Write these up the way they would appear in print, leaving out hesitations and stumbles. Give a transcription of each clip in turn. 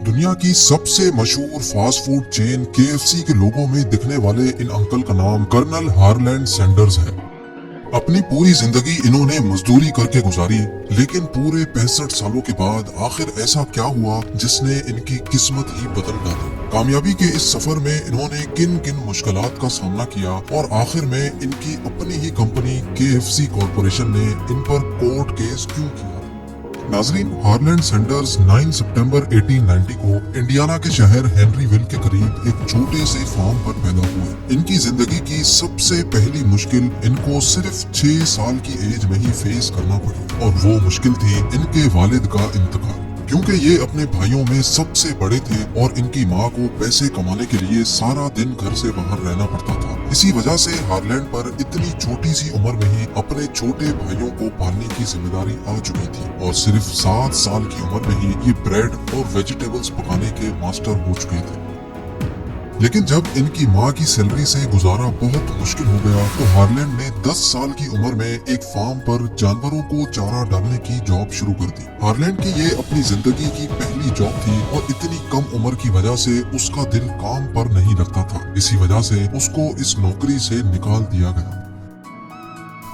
दुनिया की सबसे मशहूर फास्ट फूड चेन KFC के लोगों में दिखने वाले इन अंकल का नाम कर्नल हार्लैंड सैंडर्स है। अपनी पूरी जिंदगी इन्होंने मजदूरी करके गुजारी, लेकिन पूरे 65 सालों के बाद आखिर ऐसा क्या हुआ जिसने इनकी किस्मत ही बदल डाली। कामयाबी के इस सफर में इन्होंने किन किन मुश्किलात का सामना किया और आखिर में इनकी अपनी ही कंपनी KFC कॉरपोरेशन ने इन पर कोर्ट केस क्यों किया। नाजरीन, हार्लैंड सैंडर्स 9 सितंबर 1890 को इंडियाना के शहर हेनरीविल के करीब एक छोटे से फार्म पर पैदा हुए। इनकी जिंदगी की सबसे पहली मुश्किल इनको सिर्फ 6 साल की एज में ही फेस करना पड़ी और वो मुश्किल थी इनके वालिद का इंतकाल। क्योंकि ये अपने भाइयों में सबसे बड़े थे और इनकी माँ को पैसे कमाने के लिए सारा दिन घर से बाहर रहना पड़ता था। इसी वजह से हार्लैंड पर इतनी छोटी सी उम्र में ही अपने छोटे भाइयों को पालने की जिम्मेदारी आ चुकी थी और सिर्फ 7 साल की उम्र में ही ये ब्रेड और वेजिटेबल्स पकाने के मास्टर हो चुके थे। लेकिन जब इनकी माँ की सैलरी से गुजारा बहुत मुश्किल हो गया तो हार्लैंड ने 10 साल की उम्र में एक फार्म पर जानवरों को चारा डालने की जॉब शुरू कर दी। हार्लैंड की ये अपनी जिंदगी की पहली जॉब थी और इतनी कम उम्र की वजह से उसका दिल काम पर नहीं लगता था। इसी वजह से उसको इस नौकरी से निकाल दिया गया।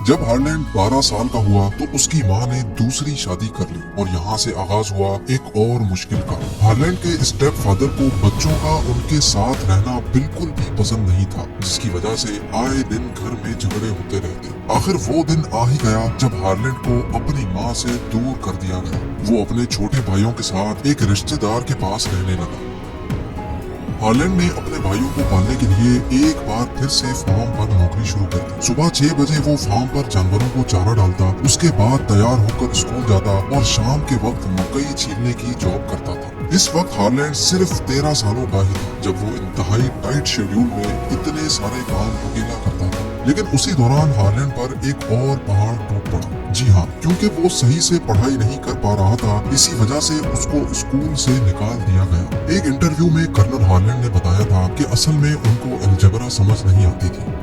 जब हार्लैंड 12 साल का हुआ तो उसकी माँ ने दूसरी शादी कर ली और यहाँ से आगाज हुआ एक और मुश्किल का। हार्लैंड के स्टेप फादर को बच्चों का उनके साथ रहना बिल्कुल भी पसंद नहीं था, जिसकी वजह से आए दिन घर में झगड़े होते रहते। आखिर वो दिन आ ही गया जब हार्लैंड को अपनी माँ से दूर कर दिया गया। वो अपने छोटे भाइयों के साथ एक रिश्तेदार के पास रहने लगा। हार्लैंड ने अपने भाइयों को पालने के लिए एक बार फिर से फार्म पर नौकरी शुरू कर दी। सुबह 6 बजे वो फार्म पर जानवरों को चारा डालता, उसके बाद तैयार होकर स्कूल जाता और शाम के वक्त मकई छीलने की जॉब करता था। इस वक्त हार्लैंड सिर्फ 13 सालों का ही था जब वो इंतहाई टाइट शेड्यूल में इतने सारे काम अकेला करता था। लेकिन उसी दौरान हार्लैंड पर एक और पहाड़ टूट पड़ा। जी हाँ, क्योंकि वो सही से पढ़ाई नहीं कर पा रहा था, इसी वजह से उसको स्कूल से निकाल दिया गया। एक इंटरव्यू में कर्नल हार्लैंड ने बताया था कि असल में उनको अलजेब्रा समझ नहीं आती थी।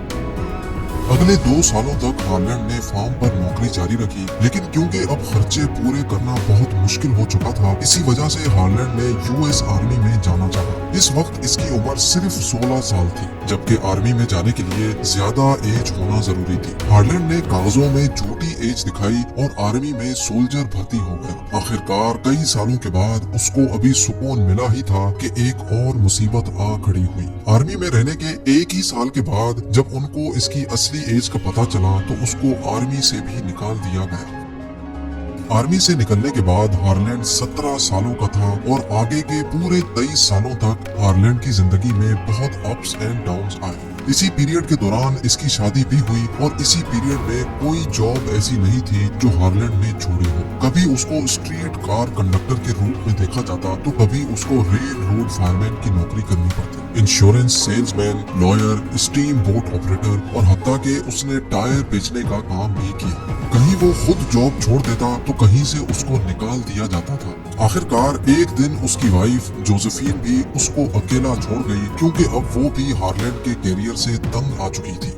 अगले 2 सालों तक हार्लैंड ने फार्म पर नौकरी जारी रखी, लेकिन क्योंकि अब खर्चे पूरे करना बहुत मुश्किल हो चुका था, इसी वजह से हार्लैंड ने US आर्मी में जाना चाहा। इस वक्त इसकी उम्र सिर्फ 16 साल थी, जबकि आर्मी में जाने के लिए ज्यादा एज होना जरूरी थी। हार्लैंड ने कागजों में झूठी एज दिखाई और आर्मी में सोल्जर भर्ती हो गया। आखिरकार कई सालों के बाद उसको अभी सुकून मिला ही था कि एक और मुसीबत आ खड़ी हुई। आर्मी में रहने के 1 ही साल के बाद जब उनको इसकी असली एज का पता चला तो उसको आर्मी से भी निकाल दिया गया। आर्मी से निकलने के बाद हार्लैंड 17 सालों का था और आगे के पूरे 23 सालों तक हार्लैंड की जिंदगी में बहुत अप्स एंड डाउन्स आए। इसी पीरियड के दौरान इसकी शादी भी हुई और इसी पीरियड में कोई जॉब ऐसी नहीं थी जो हार्लैंड ने छोड़ी हो। कभी उसको स्ट्रीट कार कंडक्टर के रूप में देखा जाता तो कभी उसको रेल रोड फायरमैन की नौकरी करनी पड़ती। Insurance salesman, lawyer, steam boat operator और हत्ता के उसने टायर बेचने का काम भी किया। कहीं वो खुद जॉब छोड़ देता तो कहीं से उसको निकाल दिया जाता था। आखिरकार एक दिन उसकी वाइफ जोसेफीन भी उसको अकेला छोड़ गई, क्योंकि अब वो भी हार्लैंड के कैरियर से तंग आ चुकी थी।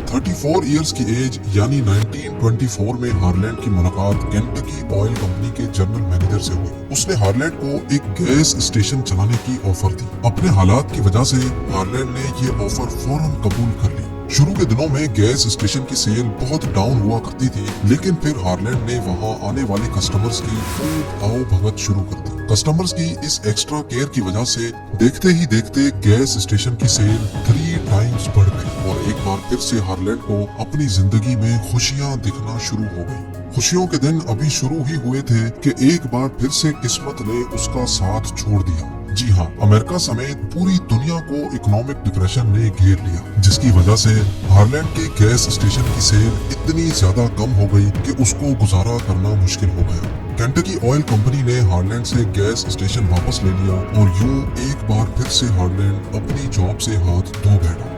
34 इयर्स की एज यानी 1924 में हार्लैंड की मुलाकात केंटकी ऑयल कंपनी के जनरल मैनेजर से हुई। उसने हार्लैंड को एक गैस स्टेशन चलाने की ऑफर दी। अपने हालात की वजह से हार्लैंड ने ये ऑफर फौरन कबूल कर ली। शुरू के दिनों में गैस स्टेशन की सेल बहुत डाउन हुआ करती थी, लेकिन फिर हार्लैंड ने वहां आने वाले कस्टमर्स की खूब आओ भगत शुरू कर दी। कस्टमर्स की इस एक्स्ट्रा केयर की वजह से देखते ही देखते गैस स्टेशन की सेल 3 टाइम्स बढ़ गई और एक बार फिर से हार्लैंड को अपनी जिंदगी में खुशियां दिखना शुरू हो गई। खुशियों के दिन अभी शुरू ही हुए थे कि एक बार फिर से किस्मत ने उसका साथ छोड़ दिया। जी हाँ, अमेरिका समेत पूरी दुनिया को इकोनॉमिक डिप्रेशन ने घेर लिया, जिसकी वजह से हार्लैंड के गैस स्टेशन की सेल इतनी ज्यादा कम हो गई कि उसको गुजारा करना मुश्किल हो गया। केंटकी ऑयल कंपनी ने हार्लैंड से गैस स्टेशन वापस ले लिया और यूं एक बार फिर से हार्लैंड अपनी जॉब से हाथ धो बैठा।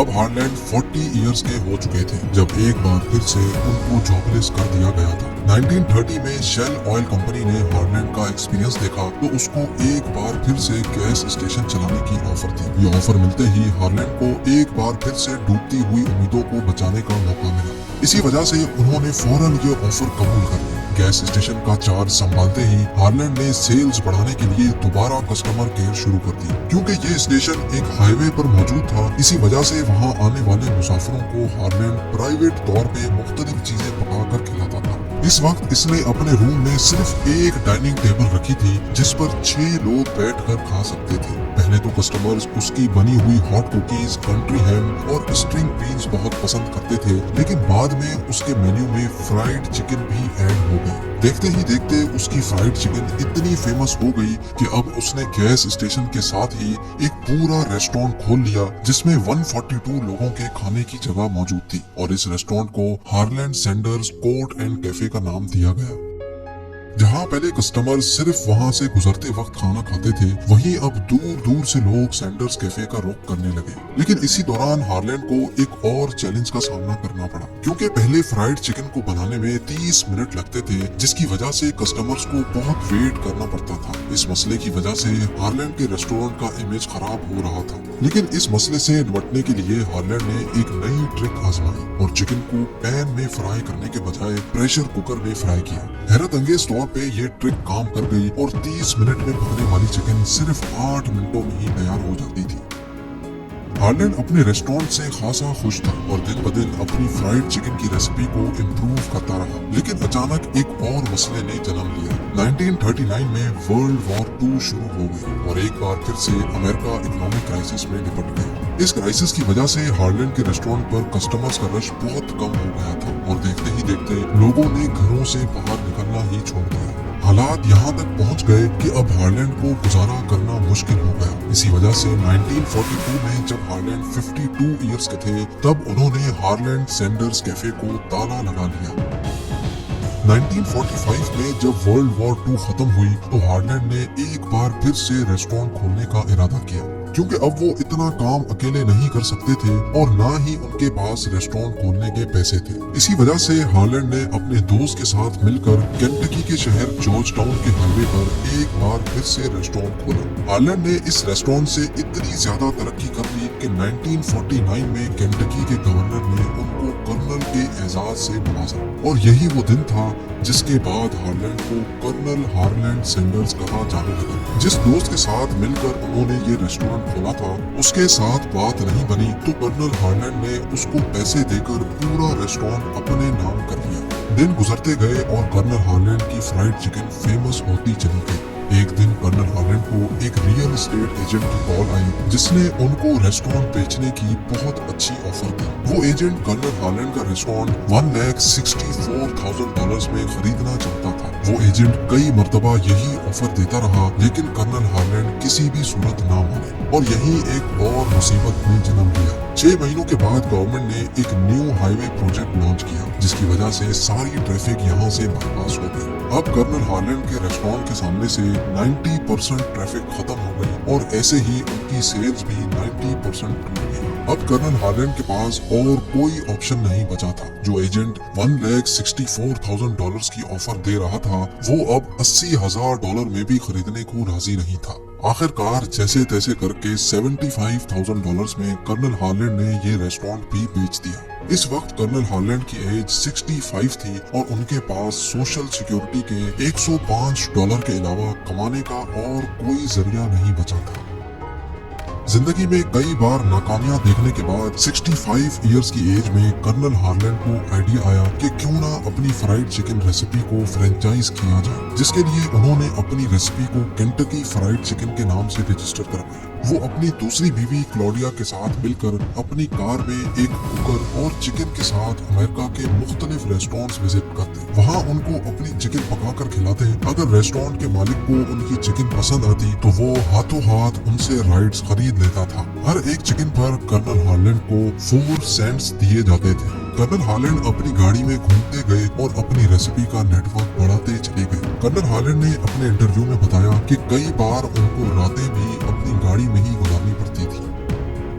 अब हार्लैंड 40 इयर्स के हो चुके थे जब एक बार फिर से उनको जॉबलेस कर दिया गया था। 1930 में शेल ऑयल कंपनी ने हार्लैंड का एक्सपीरियंस देखा तो उसको एक बार फिर से गैस स्टेशन चलाने की ऑफर थी। ये ऑफर मिलते ही हार्लैंड को एक बार फिर से डूबती हुई उम्मीदों को बचाने का मौका मिला। इसी वजह से उन्होंने फौरन ये ऑफर कबूल कर लिया। गैस स्टेशन का चार्ज संभालते ही हार्लैंड ने सेल्स बढ़ाने के लिए दोबारा कस्टमर केयर शुरू कर दी। क्योंकि ये स्टेशन एक हाईवे पर मौजूद था, इसी वजह से वहाँ आने वाले मुसाफिरों को हार्लैंड प्राइवेट तौर पे मुख्तलिफ चीजें पकाकर खिलाता था। इस वक्त इसने अपने रूम में सिर्फ एक डाइनिंग टेबल रखी थी जिस पर 6 लोग बैठकर खा सकते थे। पहले तो कस्टमर्स उसकी बनी हुई हॉट कुकीज, कंट्री हैम और स्ट्रिंग बीन्स बहुत पसंद करते थे, लेकिन बाद में उसके मेन्यू में फ्राइड चिकन भी ऐड हो गई। देखते ही देखते उसकी फ्राइड चिकन इतनी फेमस हो गई कि अब उसने गैस स्टेशन के साथ ही एक पूरा रेस्टोरेंट खोल लिया जिसमें 142 लोगों के खाने की जगह मौजूद थी और इस रेस्टोरेंट को Harland Sanders court and cafe का नाम दिया गया। जहाँ पहले कस्टमर सिर्फ वहाँ से गुजरते वक्त खाना खाते थे, वहीं अब दूर दूर से लोग सैंडर्स कैफे का रुख करने लगे। लेकिन इसी दौरान हार्लैंड को एक और चैलेंज का सामना करना पड़ा, क्योंकि पहले फ्राइड चिकन को बनाने में 30 मिनट लगते थे, जिसकी वजह से कस्टमर्स को बहुत वेट करना पड़ता था। इस मसले की वजह से हार्लैंड के रेस्टोरेंट का इमेज खराब हो रहा था। लेकिन इस मसले से निपटने के लिए हार्लैंड ने एक नई ट्रिक आजमाई और चिकन को पैन में फ्राई करने के बजाय प्रेशर कुकर में फ्राई किया। हैरत अंगेज तौर पे ये ट्रिक काम कर गई और 30 मिनट में पकने वाली चिकन सिर्फ 8 मिनटों में ही तैयार हो जाती थी। हार्लैंड अपने रेस्टोरेंट से खासा खुश था और दिन ब दिन अपनी फ्राइड चिकन की रेसिपी को इम्प्रूव करता रहा। लेकिन अचानक एक और मसले ने जन्म लिया। 1939 में वर्ल्ड वॉर 2 शुरू हो गई और एक बार फिर से अमेरिका इकोनॉमिक क्राइसिस में निपट गया। इस क्राइसिस की वजह से हार्लैंड के रेस्टोरेंट पर कस्टमर्स का रश बहुत कम हो गया था और देखते ही देखते लोगों ने घरों से बाहर निकलना ही छोड़ दिया। हालात यहाँ तक पहुँच गए कि अब हार्लैंड को गुजारा करना मुश्किल हो गया। इसी वजह से 1942 में जब हार्लैंड 52 इयर्स के थे, तब उन्होंने हार्लैंड सैंडर्स कैफे को ताला लगा लिया। 1945 में जब वर्ल्ड वॉर 2 खत्म हुई तो हार्लैंड ने एक बार फिर से रेस्टोरेंट खोलने का इरादा किया, क्योंकि अब वो इतना काम अकेले नहीं कर सकते थे और ना ही उनके पास रेस्टोरेंट खोलने के पैसे थे। इसी वजह से हार्लैंड ने अपने दोस्त के साथ मिलकर केंटकी के शहर जॉर्ज टाउन के हाईवे पर एक बार फिर से रेस्टोरेंट खोला। हार्लैंड ने इस रेस्टोरेंट से इतनी ज्यादा तरक्की कर ली कि 1949 में केंटकी के गवर्नर ने उनको कर्नल के एजाज से नवाजा और यही वो दिन था जिसके बाद हार्लैंड को कर्नल हार्लैंड सैंडर्स कहा जाने लगा। जिस दोस्त के साथ मिलकर उन्होंने ये रेस्टोरेंट खोला था, उसके साथ बात नहीं बनी तो कर्नल हार्लैंड ने उसको पैसे देकर पूरा रेस्टोरेंट अपने नाम कर लिया। दिन गुजरते गए और कर्नल हार्लैंड की फ्राइड चिकन फेमस होती चली गई। एक दिन कर्नल हार्लैंड को एक रियल एस्टेट एजेंट की कॉल आई जिसने उनको रेस्टोरेंट बेचने की बहुत अच्छी ऑफर दी। वो एजेंट कर्नल हार्लैंड का रेस्टोरेंट $1,64,000 में खरीदना चाहता था। वो एजेंट कई मर्तबा यही ऑफर देता रहा, लेकिन कर्नल हार्लैंड किसी भी सूरत ना माने और यही एक और मुसीबत ने जन्म लिया। 6 महीनों के बाद गवर्नमेंट ने एक न्यू हाईवे प्रोजेक्ट लॉन्च किया, जिसकी वजह से सारी ट्रैफिक यहाँ से बाईपास हो गई। अब कर्नल हार्लैंड के रेस्टोरेंट के सामने से 90% ट्रैफिक खत्म हो गई और ऐसे ही उनकी सेल्स भी 90% टूट गई। अब कर्नल हार्लैंड के पास और कोई ऑप्शन नहीं बचा था। जो एजेंट $1,64,000 की ऑफर दे रहा था, वो अब $80,000 में भी खरीदने को राजी नहीं था। आखिरकार जैसे तैसे करके $75,000 में कर्नल हार्लैंड ने ये रेस्टोरेंट भी बेच दिया। इस वक्त कर्नल हार्लैंड की एज 65 थी और उनके पास सोशल सिक्योरिटी के $105 के अलावा कमाने का और कोई जरिया नहीं बचा था। जिंदगी में कई बार नाकामियां देखने के बाद 65 इयर्स की एज में कर्नल हार्लैंड को आइडिया आया कि क्यों ना अपनी फ्राइड चिकन रेसिपी को फ्रेंचाइज किया जाए, जिसके लिए उन्होंने अपनी रेसिपी को केंटकी फ्राइड चिकन के नाम से रजिस्टर करवाया। वो अपनी दूसरी बीवी क्लॉडिया के साथ मिलकर अपनी कार में एक कुकर और चिकन के साथ अमेरिका के मुख्तलिफ रेस्टोरेंट्स विजिट करते। वहाँ उनको अपनी चिकन पका कर खिलाते। अगर रेस्टोरेंट के मालिक को उनकी चिकन पसंद आती तो वो हाथों हाथ उनसे राइट्स खरीद लेता था। हर एक चिकन पर कर्नल हार्लैंड को 4 सेंट्स दिए जाते थे। कर्नल हार्लैंड अपनी गाड़ी में घूमते गए और अपनी रेसिपी का नेटवर्क बढ़ाते चले गए। कर्नल हार्लैंड ने अपने इंटरव्यू में बताया कि कई बार उनको रातें भी अपनी गाड़ी में ही गुजारनी पड़ती थी।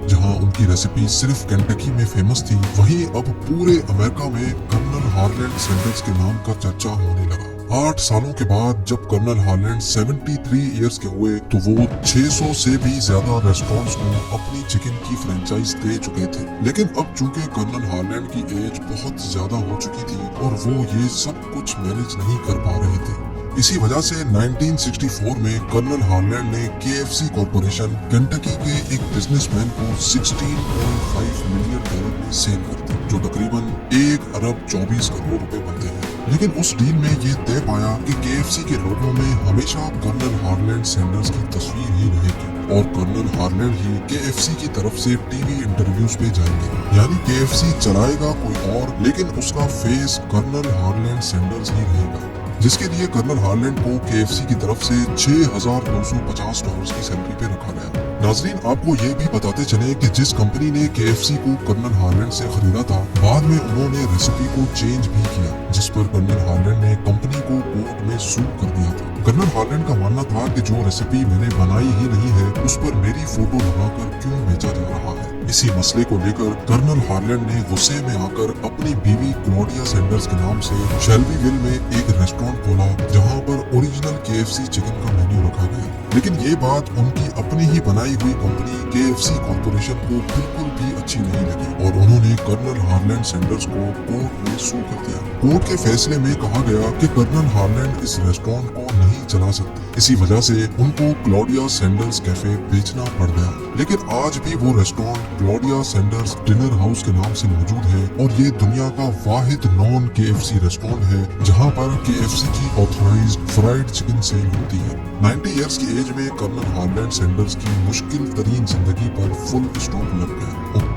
जहां उनकी रेसिपी सिर्फ केंटकी में फेमस थी, वहीं अब पूरे अमेरिका में कर्नल हार्लैंड सैंडर्स के नाम का चर्चा होने लगा। 8 सालों के बाद जब कर्नल हार्लैंड 73 इयर्स के हुए तो वो 600 से भी ज्यादा रेस्टोरेंट्स को अपनी चिकन की फ्रेंचाइज दे चुके थे। लेकिन अब चूंकि कर्नल हार्लैंड की एज बहुत ज्यादा हो चुकी थी और वो ये सब कुछ मैनेज नहीं कर पा रहे थे। इसी वजह से 1964 में कर्नल हार्लैंड ने KFC कॉर्पोरेशन केंटकी के एक बिजनेसमैन को 16.5 मिलियन डॉलर में सेल कर दी, जो तकरीबन 1 अरब 24 करोड़ रुपए बनते हैं। लेकिन उस डील में ये तय पाया कि KFC के लोगों में हमेशा कर्नल हार्लैंड सैंडर्स की तस्वीर ही रहेगी और कर्नल हार्लैंड ही KFC की तरफ से टीवी इंटरव्यूज पे जाएंगे। यानी KFC चलाएगा कोई और, लेकिन उसका फेस कर्नल हार्लैंड सैंडर्स ही रहेगा, जिसके लिए कर्नल हार्लैंड को KFC की तरफ से $6,250 की सैलरी पे रखा गया। नाजरीन, आपको ये भी बताते चले कि जिस कंपनी ने KFC को कर्नल हार्लैंड से खरीदा था, बाद में उन्होंने रेसिपी को चेंज भी किया, जिस पर कर्नल हार्लैंड ने कंपनी को कोर्ट में सू कर दिया था। कर्नल हार्लैंड का मानना था कि जो रेसिपी मैंने बनाई ही नहीं है, उस पर मेरी फोटो लगाकर क्यों बेचा जा रहा है। इसी मसले को लेकर कर्नल हार्लैंड ने गुस्से में आकर अपनी बीवी क्लॉडिया सैंडर्स के नाम से शेल्बीविल में एक रेस्टोरेंट खोला, जहां पर ओरिजिनल KFC चिकन का मेन्यू रखा गया। लेकिन ये बात उनकी अपनी ही बनाई हुई कंपनी KFC कॉर्पोरेशन को बिल्कुल भी अच्छी नहीं लगी और उन्होंने कर्नल हार्लैंड सैंडर्स को कोर्ट में सू कर दिया। कोर्ट के फैसले में कहा गया कि कर्नल हार्लैंड इस रेस्टोरेंट को नहीं चला सकते, इसी वजह से उनको क्लॉडिया सैंडर्स कैफे बेचना पड़ गया। लेकिन आज भी वो restaurant Claudia Sanders dinner house के नाम से मौजूद है और ये दुनिया का वाहिद नॉन KFC रेस्टोरेंट है जहां पर KFC की ऑथराइज्ड फ्राइड चिकन सेल होती है। 90 इयर्स की एज में कर्नल हार्लैंड सैंडर्स की मुश्किल तरीन जिंदगी पर फुल स्टॉप लग गया।